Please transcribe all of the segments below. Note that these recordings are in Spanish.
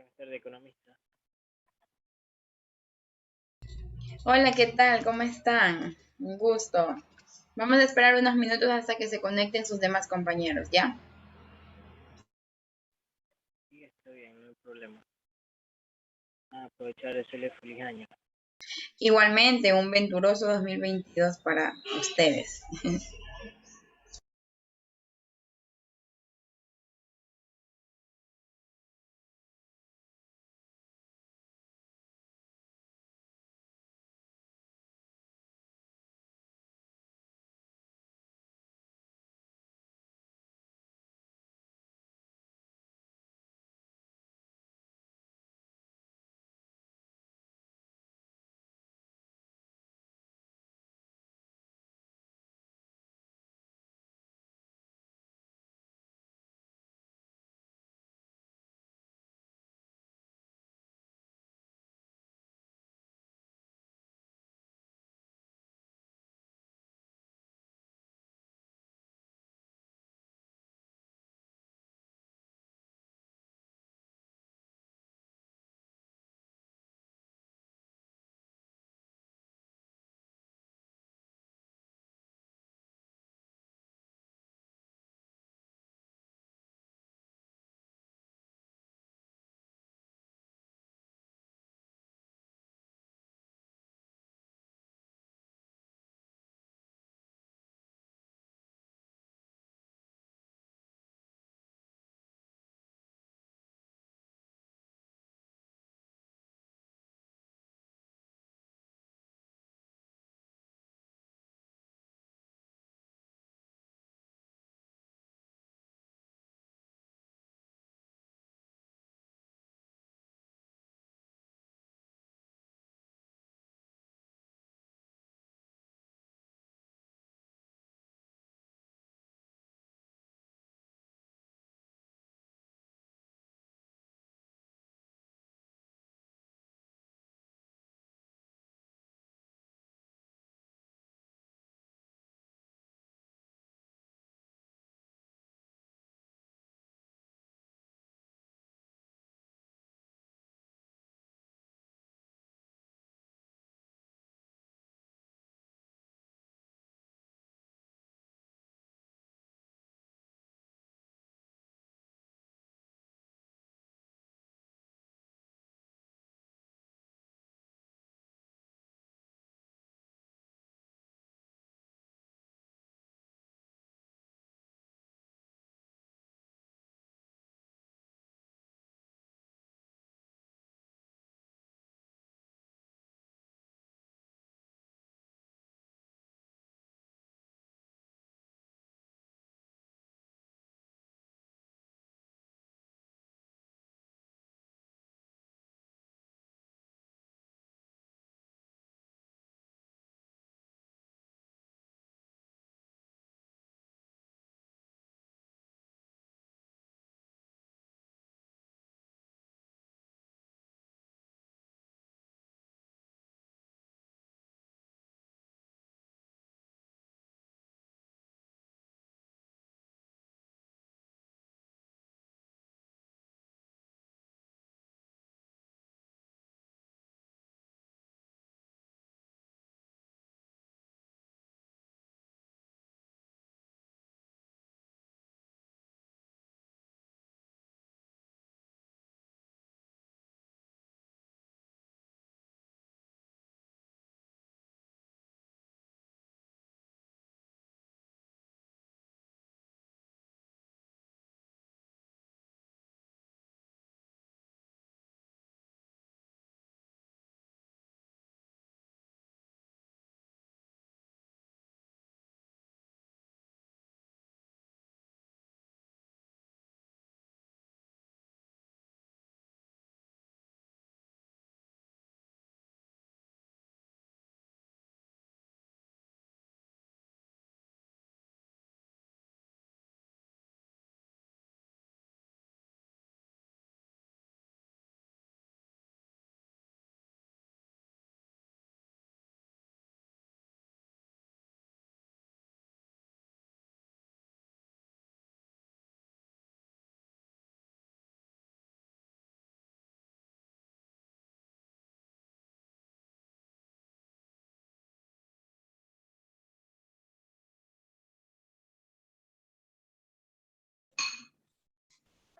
Buenas tardes, economista. Hola, ¿qué tal? ¿Cómo están? Un gusto. Vamos a esperar unos minutos hasta que se conecten sus demás compañeros, ¿ya? Sí, estoy bien, no hay problema. A aprovechar de hacerle feliz año. Igualmente, un venturoso 2022 para ustedes.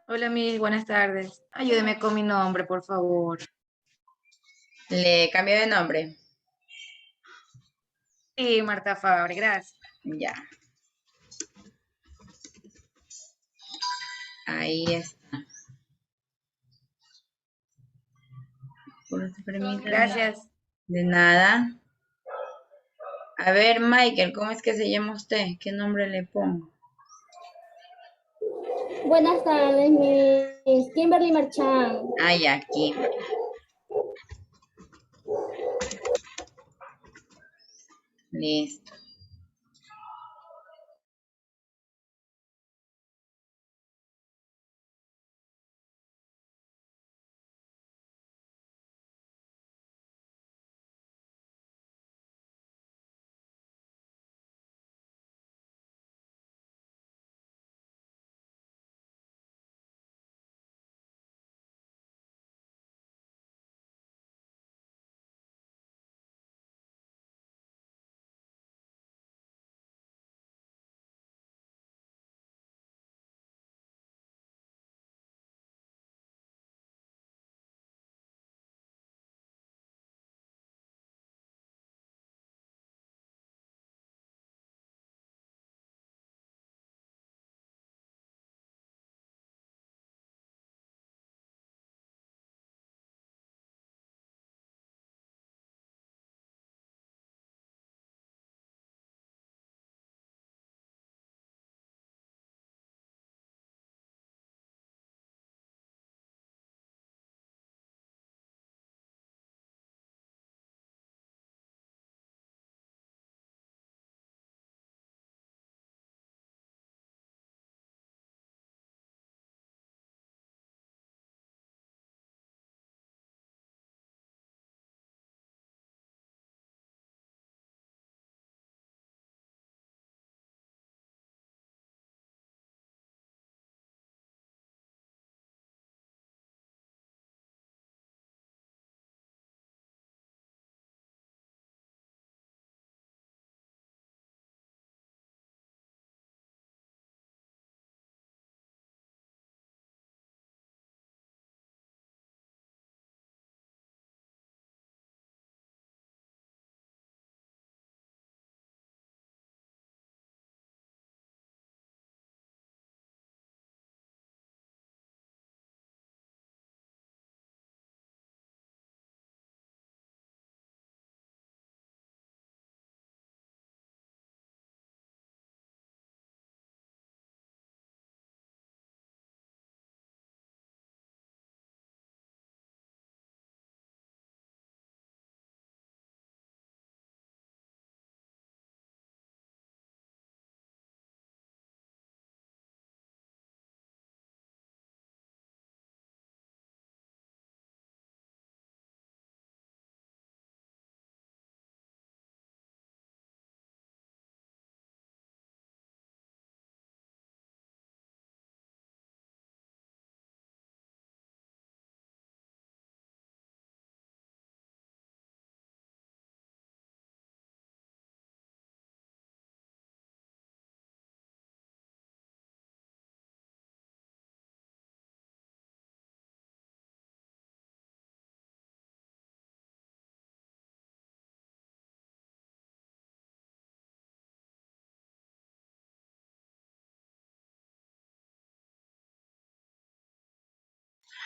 Hola, Miss, buenas tardes. Ayúdeme con mi nombre, por favor. Le cambio de nombre. Sí, Marta Fabre, gracias. Ya, ahí está. Permítame. Gracias. De nada. A ver, Michael, ¿cómo es que se llama usted? ¿Qué nombre le pongo? Buenas tardes, Miss Kimberly Marchand. Ay, aquí. Listo.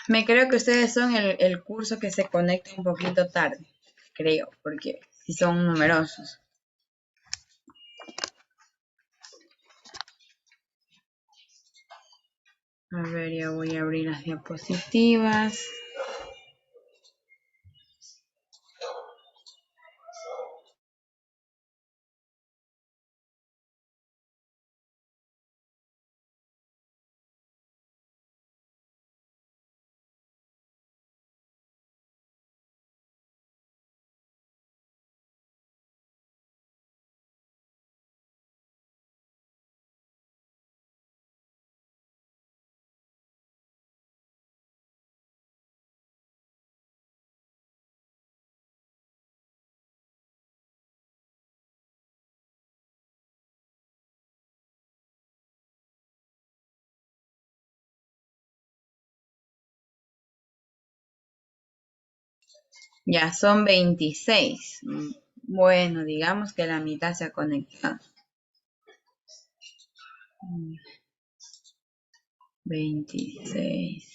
Me creo que ustedes son el curso que se conecta un poquito tarde. Creo, porque si son numerosos. A ver, ya voy a abrir las diapositivas. Ya son 26. Bueno, digamos que la mitad se ha conectado. 26.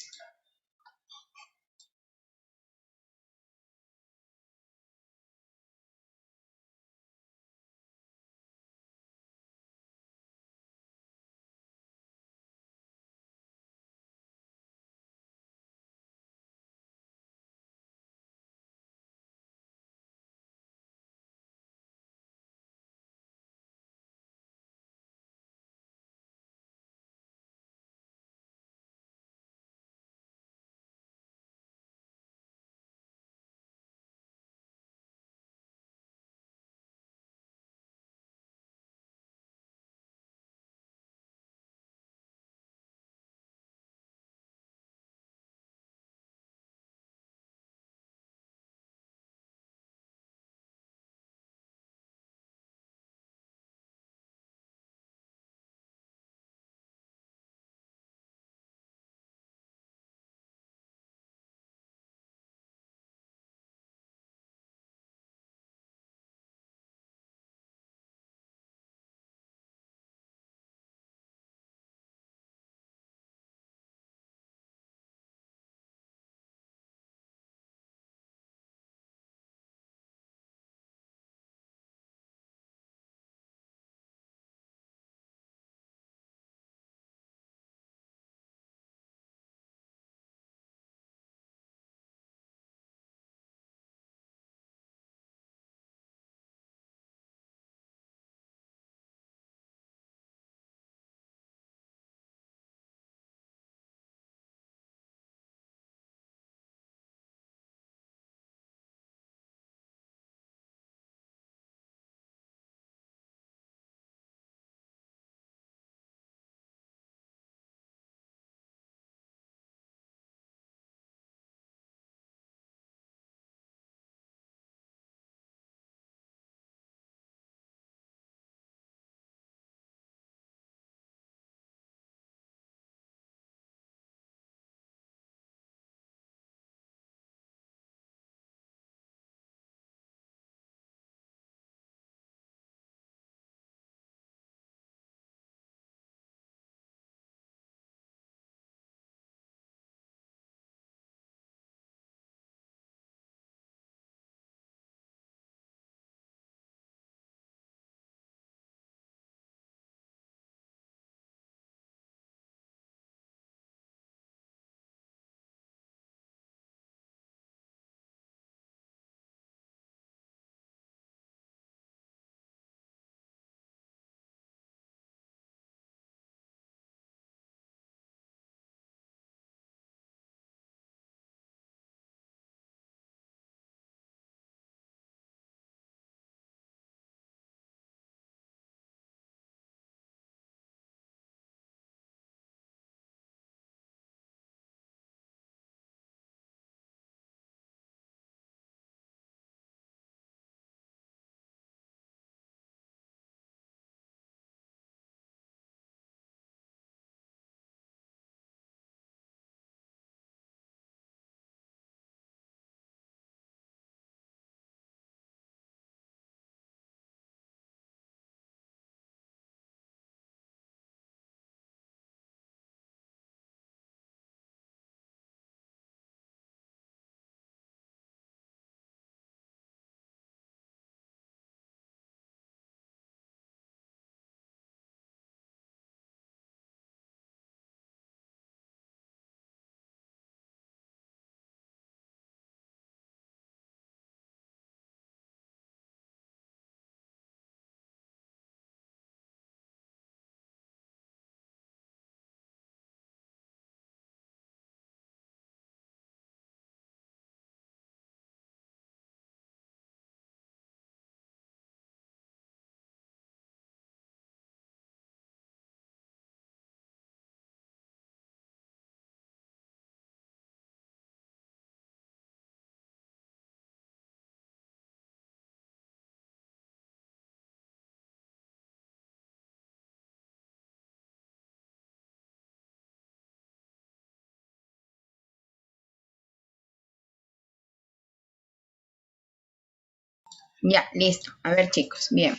Ya, listo. A ver, chicos, bien.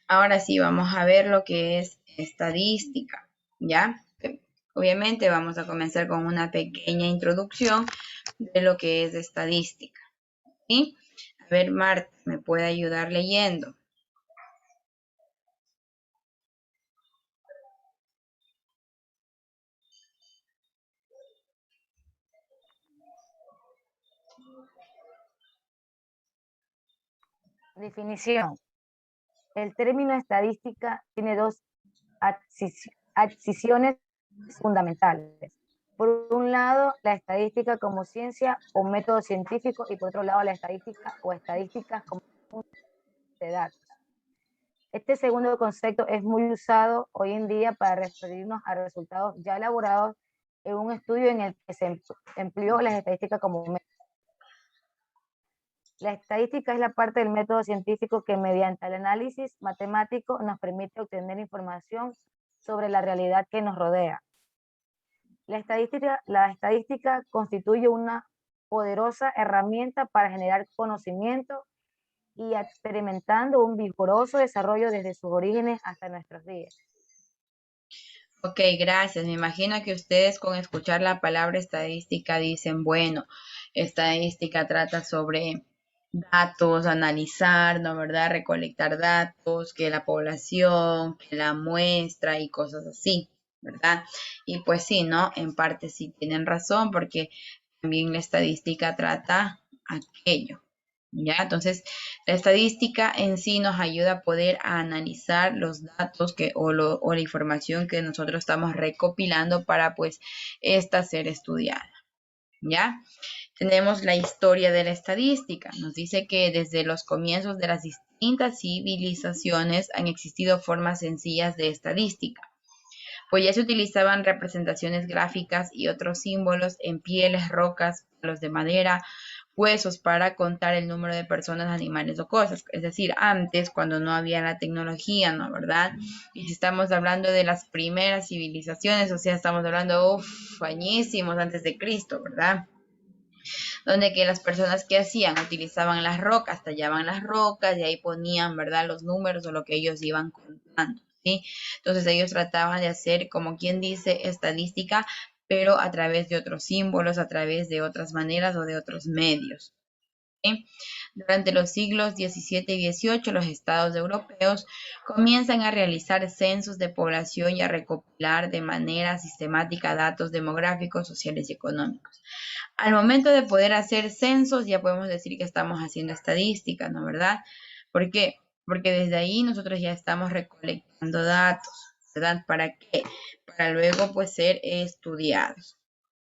Ahora sí, vamos a ver lo que es estadística, ¿ya? Obviamente vamos a comenzar con una pequeña introducción de lo que es estadística, ¿sí? A ver, Marta, ¿me puede ayudar leyendo? Definición. El término estadística tiene dos adcisiones fundamentales. Por un lado, la estadística como ciencia o método científico y por otro lado, la estadística o estadísticas como de datos. Este segundo concepto es muy usado hoy en día para referirnos a resultados ya elaborados en un estudio en el que se empleó las estadísticas como método. La estadística es la parte del método científico que mediante el análisis matemático nos permite obtener información sobre la realidad que nos rodea. La estadística constituye una poderosa herramienta para generar conocimiento y experimentando un vigoroso desarrollo desde sus orígenes hasta nuestros días. Ok, gracias. Me imagino que ustedes con escuchar la palabra estadística dicen, bueno, estadística trata sobre datos, analizar, ¿no? ¿Verdad? Recolectar datos, que la población, que la muestra y cosas así, ¿verdad? Y pues sí, ¿no? En parte sí tienen razón porque también la estadística trata aquello. ¿Ya? Entonces, la estadística en sí nos ayuda a poder analizar los datos o la información que nosotros estamos recopilando para, pues, esta ser estudiada, ¿ya? Tenemos la historia de la estadística. Nos dice que desde los comienzos de las distintas civilizaciones han existido formas sencillas de estadística, pues ya se utilizaban representaciones gráficas y otros símbolos en pieles, rocas, palos de madera, huesos para contar el número de personas, animales o cosas. Es decir, antes, cuando no había la tecnología, ¿no? ¿Verdad? Y si estamos hablando de las primeras civilizaciones, o sea, estamos hablando, añísimos antes de Cristo, ¿verdad? Donde que las personas que hacían, utilizaban las rocas, tallaban las rocas y ahí ponían, ¿verdad? Los números o lo que ellos iban contando, ¿sí? Entonces ellos trataban de hacer, como quien dice, estadística, pero a través de otros símbolos, a través de otras maneras o de otros medios. ¿Sí? Durante los siglos XVII y XVIII, los estados europeos comienzan a realizar censos de población y a recopilar de manera sistemática datos demográficos, sociales y económicos. Al momento de poder hacer censos, ya podemos decir que estamos haciendo estadísticas, ¿no? ¿Verdad? ¿Por qué? Porque desde ahí nosotros ya estamos recolectando datos, ¿verdad? ¿Para qué? Para luego, pues, ser estudiados,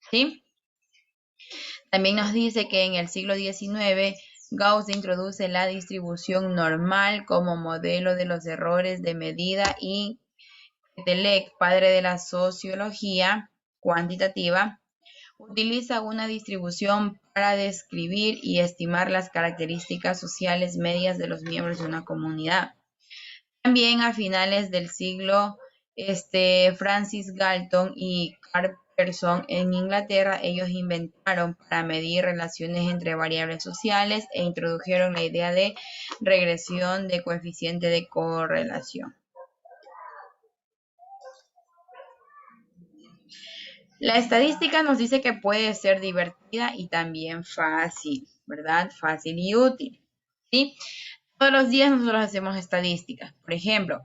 ¿sí? También nos dice que en el siglo XIX Gauss introduce la distribución normal como modelo de los errores de medida y Quetelet, padre de la sociología cuantitativa, utiliza una distribución para describir y estimar las características sociales medias de los miembros de una comunidad. También a finales del siglo, Francis Galton y Carl Pearson en Inglaterra, ellos inventaron para medir relaciones entre variables sociales e introdujeron la idea de regresión de coeficiente de correlación. La estadística nos dice que puede ser divertida y también fácil, ¿verdad? Fácil y útil, ¿sí? Todos los días nosotros hacemos estadísticas. Por ejemplo,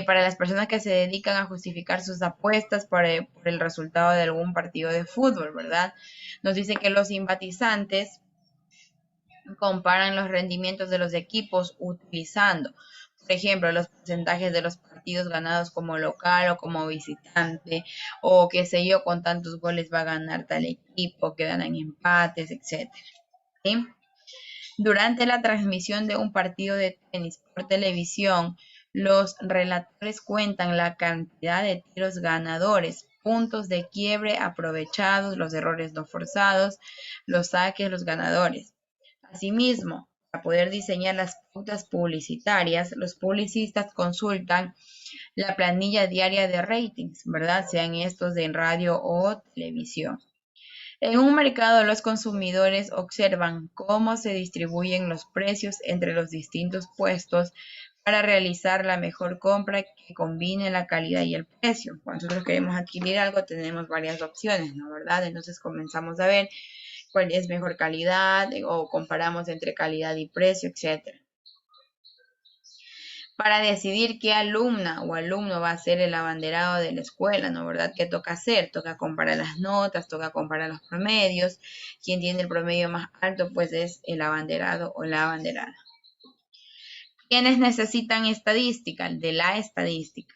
para las personas que se dedican a justificar sus apuestas por el resultado de algún partido de fútbol, ¿verdad? Nos dice que los simpatizantes comparan los rendimientos de los equipos utilizando, por ejemplo, los porcentajes de los partidos ganados como local o como visitante, o qué sé yo, con tantos goles va a ganar tal equipo, quedan en empates, etc. ¿Sí? Durante la transmisión de un partido de tenis por televisión, los relatores cuentan la cantidad de tiros ganadores, puntos de quiebre aprovechados, los errores no forzados, los saques, los ganadores. Asimismo, para poder diseñar las pautas publicitarias, los publicistas consultan la planilla diaria de ratings, ¿verdad? Sean estos de radio o televisión. En un mercado, los consumidores observan cómo se distribuyen los precios entre los distintos puestos para realizar la mejor compra que combine la calidad y el precio. Cuando nosotros queremos adquirir algo, tenemos varias opciones, ¿no? ¿Verdad? Entonces comenzamos a ver cuál es mejor calidad o comparamos entre calidad y precio, etcétera. Para decidir qué alumna o alumno va a ser el abanderado de la escuela, ¿no? ¿Verdad? ¿Qué toca hacer? Toca comparar las notas, toca comparar los promedios. Quien tiene el promedio más alto, pues es el abanderado o la abanderada. ¿Quiénes necesitan estadística? De la estadística.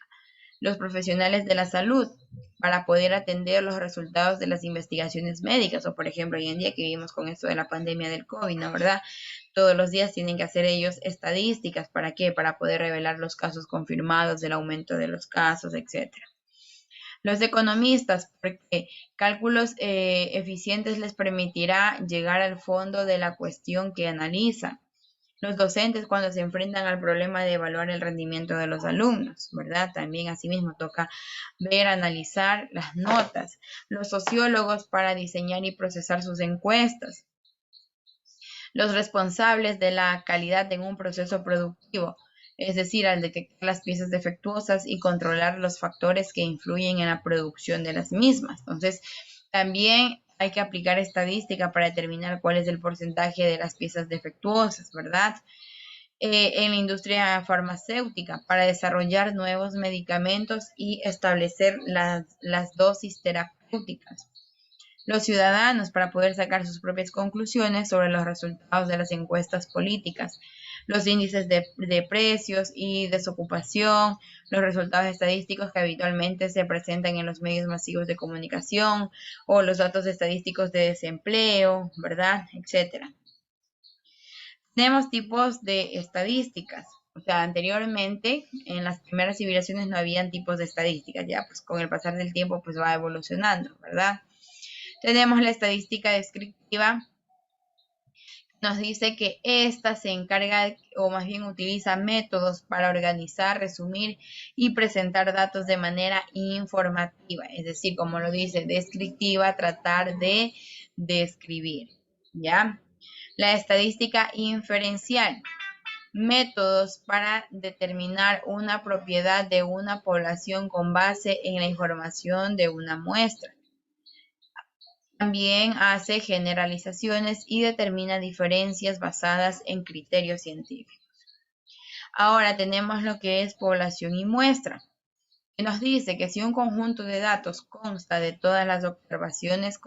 Los profesionales de la salud, para poder atender los resultados de las investigaciones médicas, o por ejemplo, hoy en día que vivimos con esto de la pandemia del COVID, ¿no? ¿Verdad? Todos los días tienen que hacer ellos estadísticas. ¿Para qué? Para poder revelar los casos confirmados, el aumento de los casos, etc. Los economistas, porque cálculos eficientes les permitirá llegar al fondo de la cuestión que analizan. Los docentes cuando se enfrentan al problema de evaluar el rendimiento de los alumnos, ¿verdad? También asimismo toca ver, analizar las notas. Los sociólogos para diseñar y procesar sus encuestas. Los responsables de la calidad en un proceso productivo, es decir, al detectar las piezas defectuosas y controlar los factores que influyen en la producción de las mismas. Entonces, también hay que aplicar estadística para determinar cuál es el porcentaje de las piezas defectuosas, ¿verdad? En la industria farmacéutica, para desarrollar nuevos medicamentos y establecer las dosis terapéuticas. Los ciudadanos, para poder sacar sus propias conclusiones sobre los resultados de las encuestas políticas, los índices de precios y desocupación, los resultados estadísticos que habitualmente se presentan en los medios masivos de comunicación o los datos estadísticos de desempleo, ¿verdad? Etcétera. Tenemos tipos de estadísticas. O sea, anteriormente en las primeras civilizaciones no habían tipos de estadísticas, ya pues con el pasar del tiempo pues va evolucionando, ¿verdad? Tenemos la estadística descriptiva. Nos dice que esta se encarga o más bien utiliza métodos para organizar, resumir y presentar datos de manera informativa. Es decir, como lo dice, descriptiva, tratar de describir, ¿ya? La estadística inferencial. Métodos para determinar una propiedad de una población con base en la información de una muestra. También hace generalizaciones y determina diferencias basadas en criterios científicos. Ahora tenemos lo que es población y muestra, que nos dice que si un conjunto de datos consta de todas las observaciones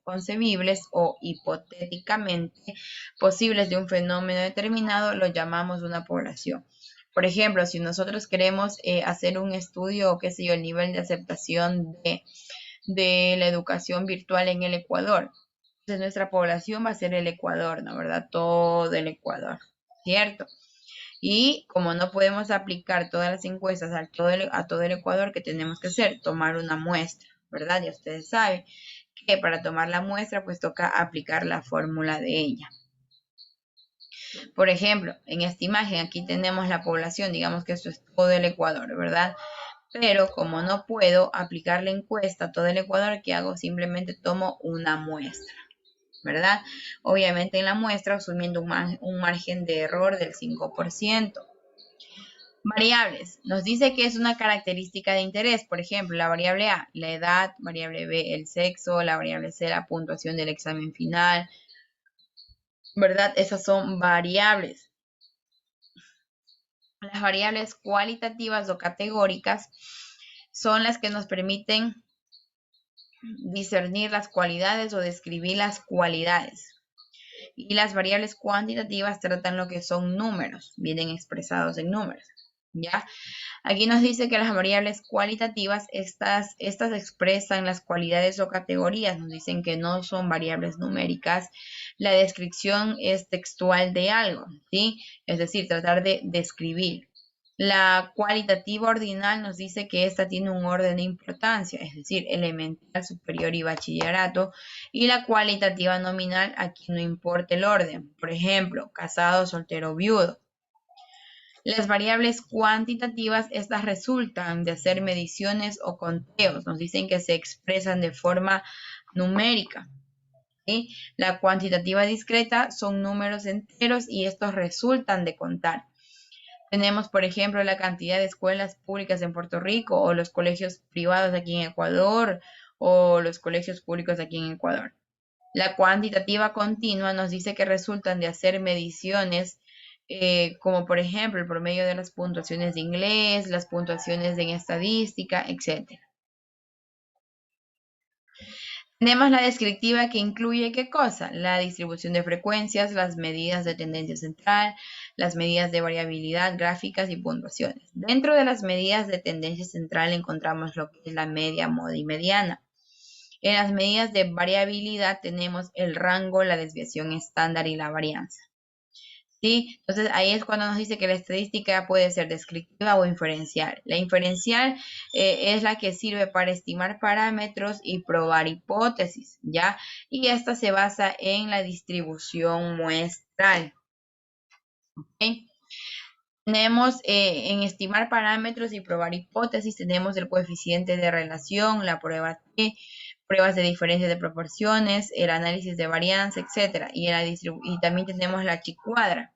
concebibles o hipotéticamente posibles de un fenómeno determinado, lo llamamos una población. Por ejemplo, si nosotros queremos hacer un estudio, o qué sé yo, el nivel de aceptación de la educación virtual en el Ecuador. Entonces nuestra población va a ser el Ecuador, ¿no? ¿Verdad? Todo el Ecuador, ¿cierto? Y como no podemos aplicar todas las encuestas a todo el Ecuador, ¿qué tenemos que hacer? Tomar una muestra, ¿verdad? Ya ustedes saben que para tomar la muestra pues toca aplicar la fórmula de ella. Por ejemplo, en esta imagen aquí tenemos la población, digamos que esto es todo el Ecuador, ¿verdad? Pero como no puedo aplicar la encuesta a todo el Ecuador, ¿qué hago? Simplemente tomo una muestra, ¿verdad? Obviamente en la muestra asumiendo un margen de error del 5%. Variables. Nos dice que es una característica de interés. Por ejemplo, la variable A, la edad, variable B, el sexo, la variable C, la puntuación del examen final, ¿verdad? Esas son variables. Las variables cualitativas o categóricas son las que nos permiten discernir las cualidades o describir las cualidades. Y las variables cuantitativas tratan lo que son números, vienen expresados en números, ¿ya? Aquí nos dice que las variables cualitativas, estas expresan las cualidades o categorías, nos dicen que no son variables numéricas. La descripción es textual de algo, ¿sí? Es decir, tratar de describir. La cualitativa ordinal nos dice que esta tiene un orden de importancia, es decir, elemental, superior y bachillerato. Y la cualitativa nominal, aquí no importa el orden. Por ejemplo, casado, soltero, viudo. Las variables cuantitativas, estas resultan de hacer mediciones o conteos. Nos dicen que se expresan de forma numérica. ¿sí? La cuantitativa discreta son números enteros y estos resultan de contar. Tenemos, por ejemplo, la cantidad de escuelas públicas en Puerto Rico o los colegios privados aquí en Ecuador o los colegios públicos aquí en Ecuador. La cuantitativa continua nos dice que resultan de hacer mediciones como por ejemplo el promedio de las puntuaciones de inglés, las puntuaciones en estadística, etc. Tenemos la descriptiva que incluye ¿qué cosa? La distribución de frecuencias, las medidas de tendencia central, las medidas de variabilidad, gráficas y puntuaciones. Dentro de las medidas de tendencia central encontramos lo que es la media, moda y mediana. En las medidas de variabilidad tenemos el rango, la desviación estándar y la varianza. ¿Sí? Entonces ahí es cuando nos dice que la estadística puede ser descriptiva o inferencial. La inferencial es la que sirve para estimar parámetros y probar hipótesis, ¿ya? Y esta se basa en la distribución muestral. ¿Ok? Tenemos en estimar parámetros y probar hipótesis, tenemos el coeficiente de relación, la prueba T, pruebas de diferencia de proporciones, el análisis de varianza, etc. Y también tenemos la chi-cuadra.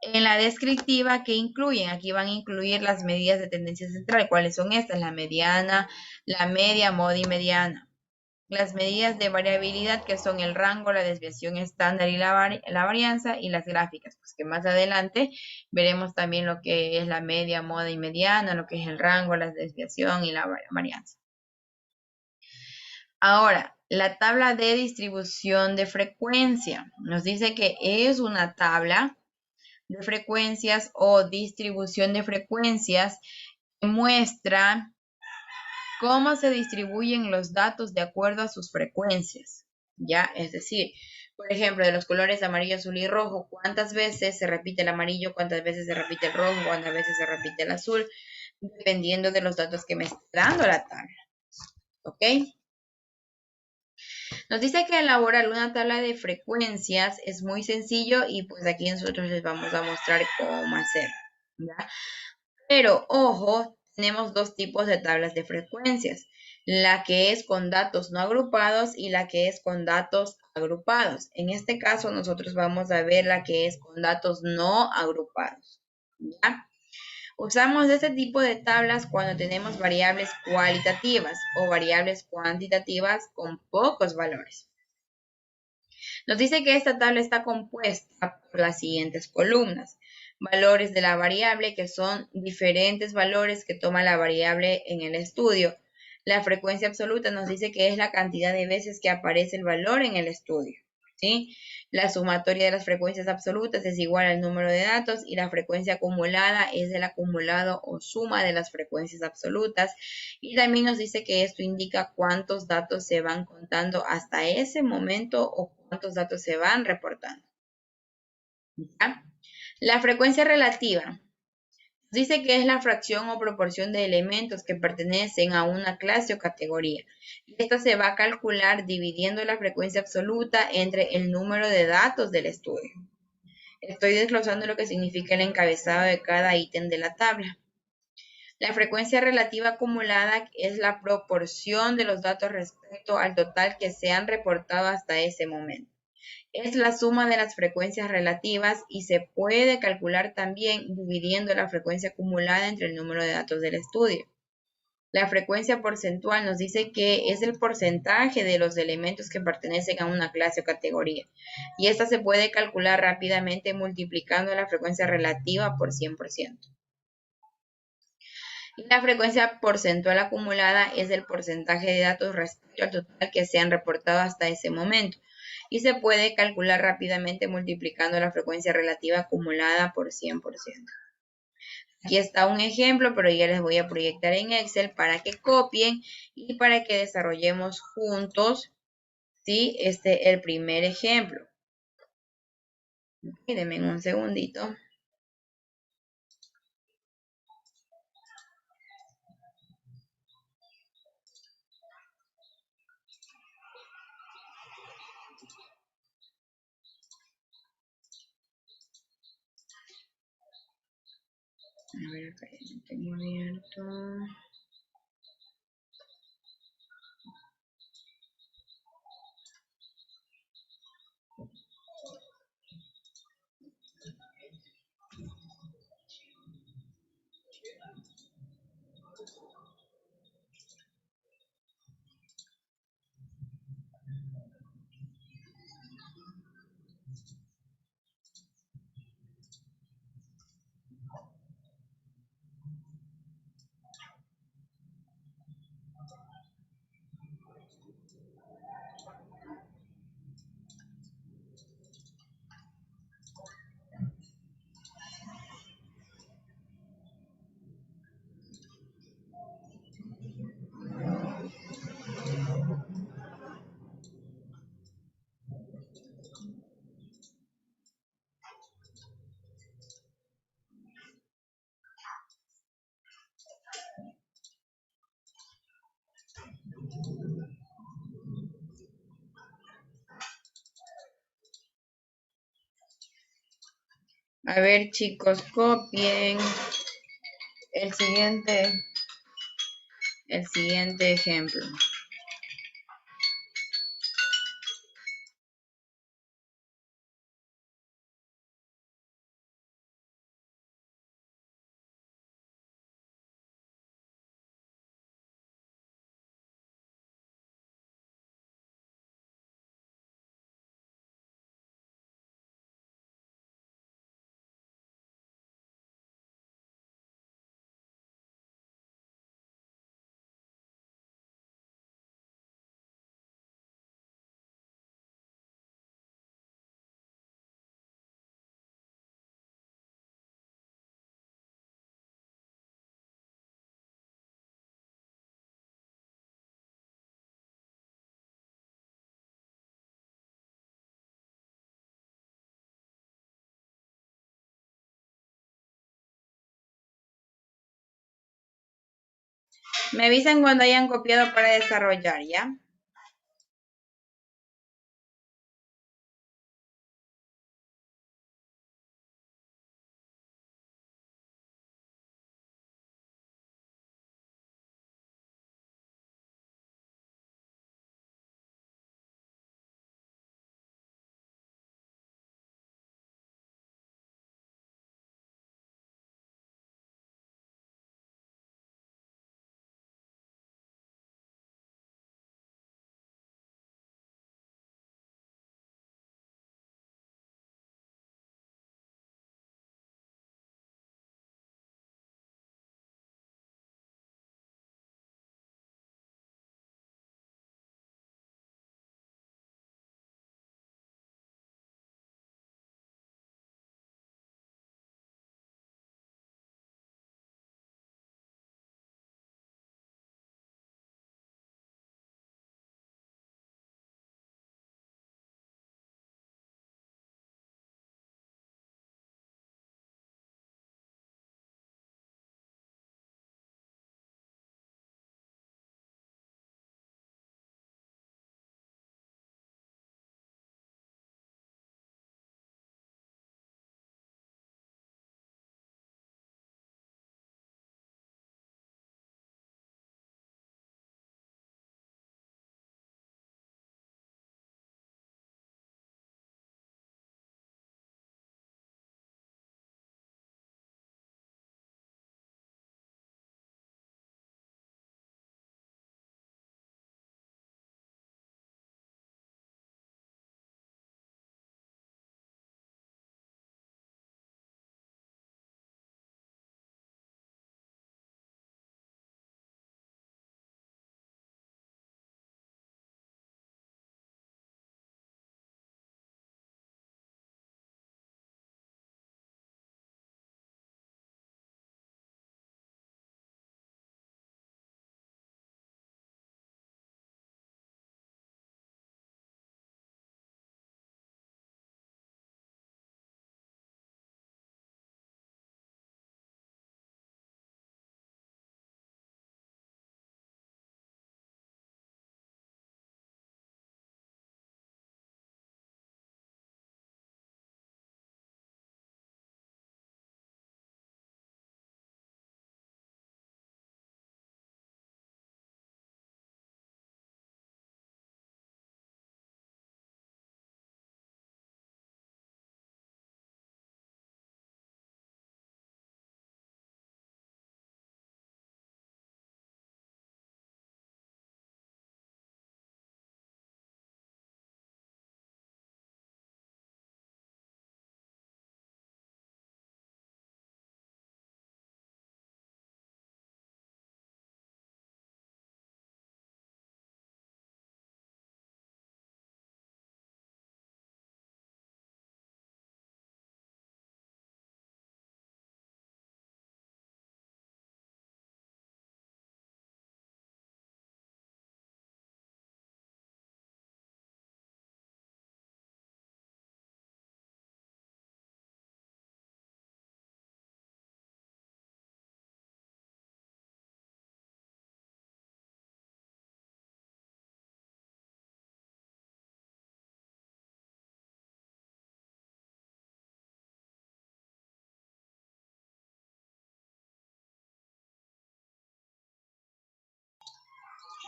En la descriptiva, ¿qué incluyen? Aquí van a incluir las medidas de tendencia central. ¿Cuáles son estas? La mediana, la media, moda y mediana. Las medidas de variabilidad, que son el rango, la desviación estándar y la varianza, y las gráficas, pues que más adelante veremos también lo que es la media, moda y mediana, lo que es el rango, la desviación y la varianza. Ahora, la tabla de distribución de frecuencia nos dice que es una tabla de frecuencias o distribución de frecuencias que muestra cómo se distribuyen los datos de acuerdo a sus frecuencias, ¿ya? Es decir, por ejemplo, de los colores amarillo, azul y rojo, ¿cuántas veces se repite el amarillo? ¿Cuántas veces se repite el rojo? ¿Cuántas veces se repite el azul? Dependiendo de los datos que me está dando la tabla, ¿ok? Nos dice que elaborar una tabla de frecuencias es muy sencillo y pues aquí nosotros les vamos a mostrar cómo hacerlo, ¿ya? Pero, ojo, tenemos dos tipos de tablas de frecuencias. La que es con datos no agrupados y la que es con datos agrupados. En este caso, nosotros vamos a ver la que es con datos no agrupados, ¿ya? Usamos este tipo de tablas cuando tenemos variables cualitativas o variables cuantitativas con pocos valores. Nos dice que esta tabla está compuesta por las siguientes columnas. Valores de la variable, que son diferentes valores que toma la variable en el estudio. La frecuencia absoluta nos dice que es la cantidad de veces que aparece el valor en el estudio, ¿sí? La sumatoria de las frecuencias absolutas es igual al número de datos y la frecuencia acumulada es el acumulado o suma de las frecuencias absolutas. Y también nos dice que esto indica cuántos datos se van contando hasta ese momento o cuántos datos se van reportando. ¿Ya? La frecuencia relativa dice que es la fracción o proporción de elementos que pertenecen a una clase o categoría. Esta se va a calcular dividiendo la frecuencia absoluta entre el número de datos del estudio. Estoy desglosando lo que significa el encabezado de cada ítem de la tabla. La frecuencia relativa acumulada es la proporción de los datos respecto al total que se han reportado hasta ese momento. Es la suma de las frecuencias relativas y se puede calcular también dividiendo la frecuencia acumulada entre el número de datos del estudio. La frecuencia porcentual nos dice que es el porcentaje de los elementos que pertenecen a una clase o categoría. Y esta se puede calcular rápidamente multiplicando la frecuencia relativa por 100%. Y la frecuencia porcentual acumulada es el porcentaje de datos respecto al total que se han reportado hasta ese momento. Y se puede calcular rápidamente multiplicando la frecuencia relativa acumulada por 100%. Aquí está un ejemplo, pero ya les voy a proyectar en Excel para que copien y para que desarrollemos juntos, ¿sí? El primer ejemplo. Denme un segundito. A ver, acá ya lo tengo abierto. A ver, chicos, copien el siguiente ejemplo. Me avisan cuando hayan copiado para desarrollar, ¿ya?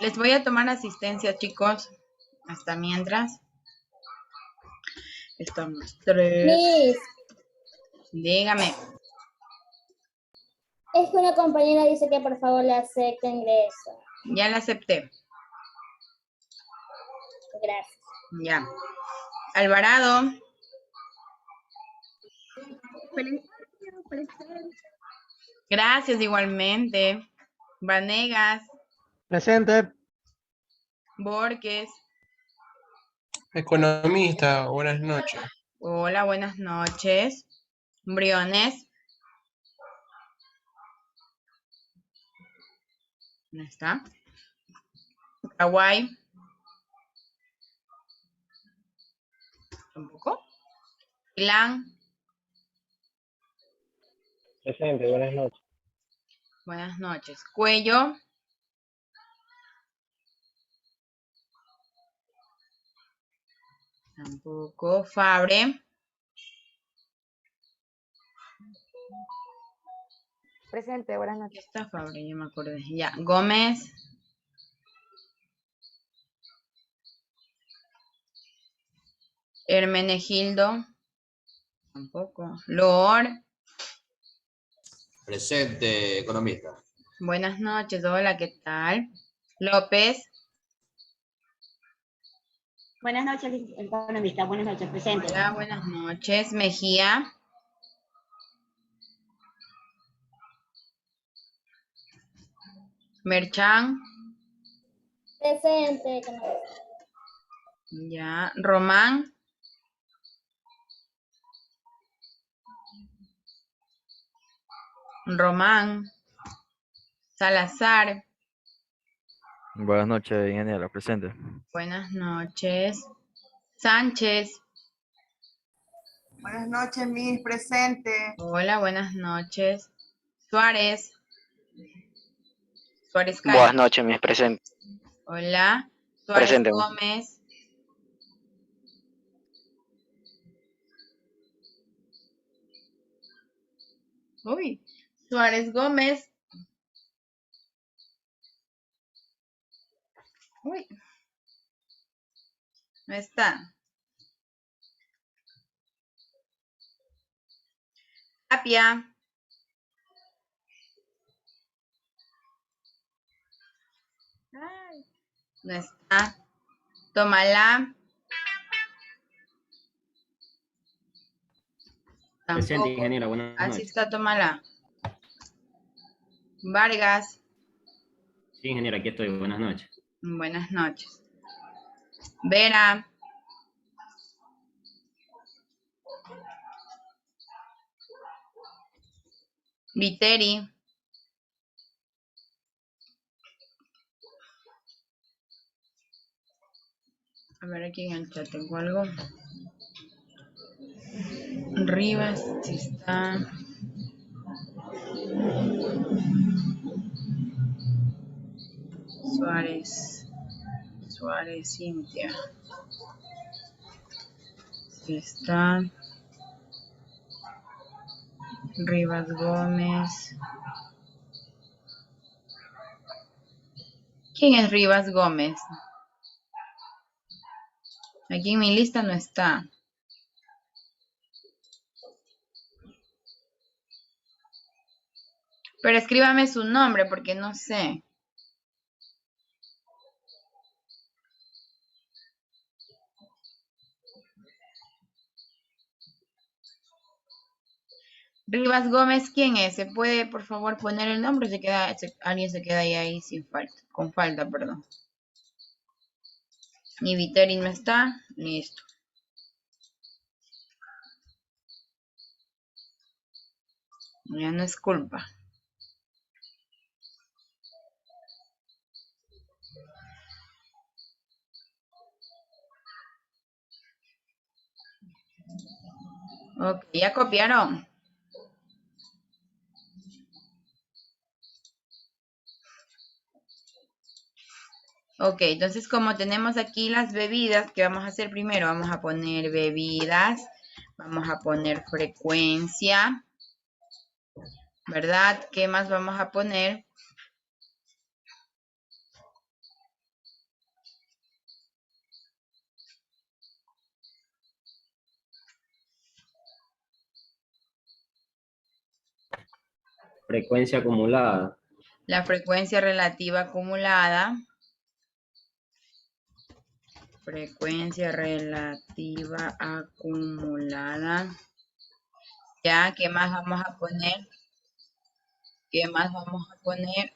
Les voy a tomar asistencia, chicos. Hasta mientras. Estamos 3. Miss, Dígame. es que una compañera dice que por favor le acepte ingreso. Ya la acepté. Gracias. Ya. Alvarado. Gracias igualmente. Vanegas. Presente. Borges. Economista, buenas noches. Hola, buenas noches. Briones. ¿Dónde está? Paraguay. Tampoco. Milán. Presente, buenas noches. Buenas noches. Cuello. Tampoco. Fabre. Presente, buenas ¿Qué noches. está Fabre? Ya me acordé. Ya. Gómez. Hermenegildo. Tampoco. Loor. Presente, economista. Buenas noches. Hola, ¿qué tal? López. Buenas noches, economista. Buenas noches, presente. Hola, buenas noches. Mejía. Merchan. Presente, economista. Ya. Román. Román. Salazar. Buenas noches, ingeniera, presente. Buenas noches. Sánchez. Buenas noches, Miss, presente. Hola, buenas noches. Suárez. Suárez Buenas Calle. noches, mis presentes. Hola. Suárez Presente. Gómez. Uy. Suárez Gómez. Uy. No está. Tapia. Ay, no está. Tómala. Presente, Tampoco. ingeniera, buenas Así noches. está, tómala. Vargas. Sí, ingeniera, aquí estoy, buenas noches. Buenas noches. Vera. Viteri. A ver aquí en el chat tengo algo. Rivas, sí está. Suárez. Suárez, Cintia. Sí está. Rivas Gómez. ¿Quién es Rivas Gómez? Aquí en mi lista no está. Pero escríbame su nombre porque no sé. Rivas Gómez, ¿quién es? ¿Se puede, por favor, poner el nombre? Alguien se queda ahí sin falta, con falta, perdón. Ni Viteri no está. Listo. Ya no es culpa. Ok, ya copiaron. Ok, entonces como tenemos aquí las bebidas, ¿qué vamos a hacer primero? Vamos a poner bebidas, vamos a poner frecuencia, ¿verdad? ¿Qué más vamos a poner? Frecuencia acumulada. La frecuencia relativa acumulada. Frecuencia relativa acumulada. Ya, ¿qué más vamos a poner? ¿Qué más vamos a poner?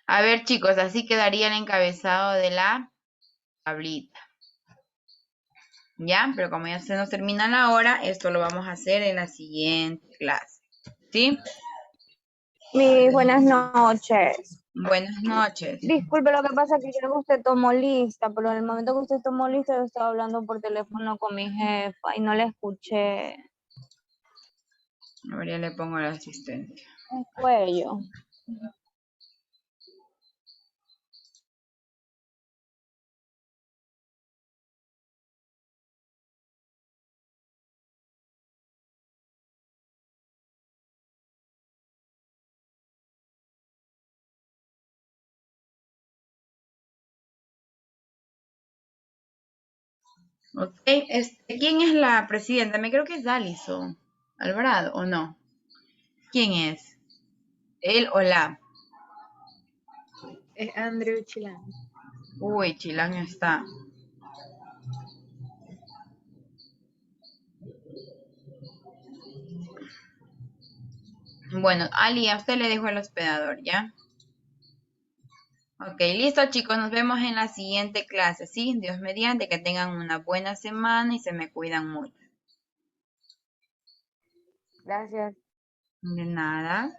A ver, chicos, así quedaría el encabezado de la tablita. ¿Ya? Pero como ya se nos termina la hora, esto lo vamos a hacer en la siguiente clase. ¿Sí? Buenas noches. Buenas noches. Disculpe, lo que pasa es que creo que usted tomó lista, pero en el momento que usted tomó lista yo estaba hablando por teléfono con mi jefa y no le escuché. A ver, ya le pongo la asistencia. El cuello. Ok, ¿quién es la presidenta? Me creo que es Daliso Alvarado, ¿o no? ¿Quién es? ¿Él o la? Es Andrew Chilán. Uy, Chilán está. Bueno, Ali, a usted le dejo el hospedador, ¿ya? Ok, listo chicos, nos vemos en la siguiente clase, ¿sí? Dios mediante, que tengan una buena semana y se me cuidan mucho. Gracias. De nada.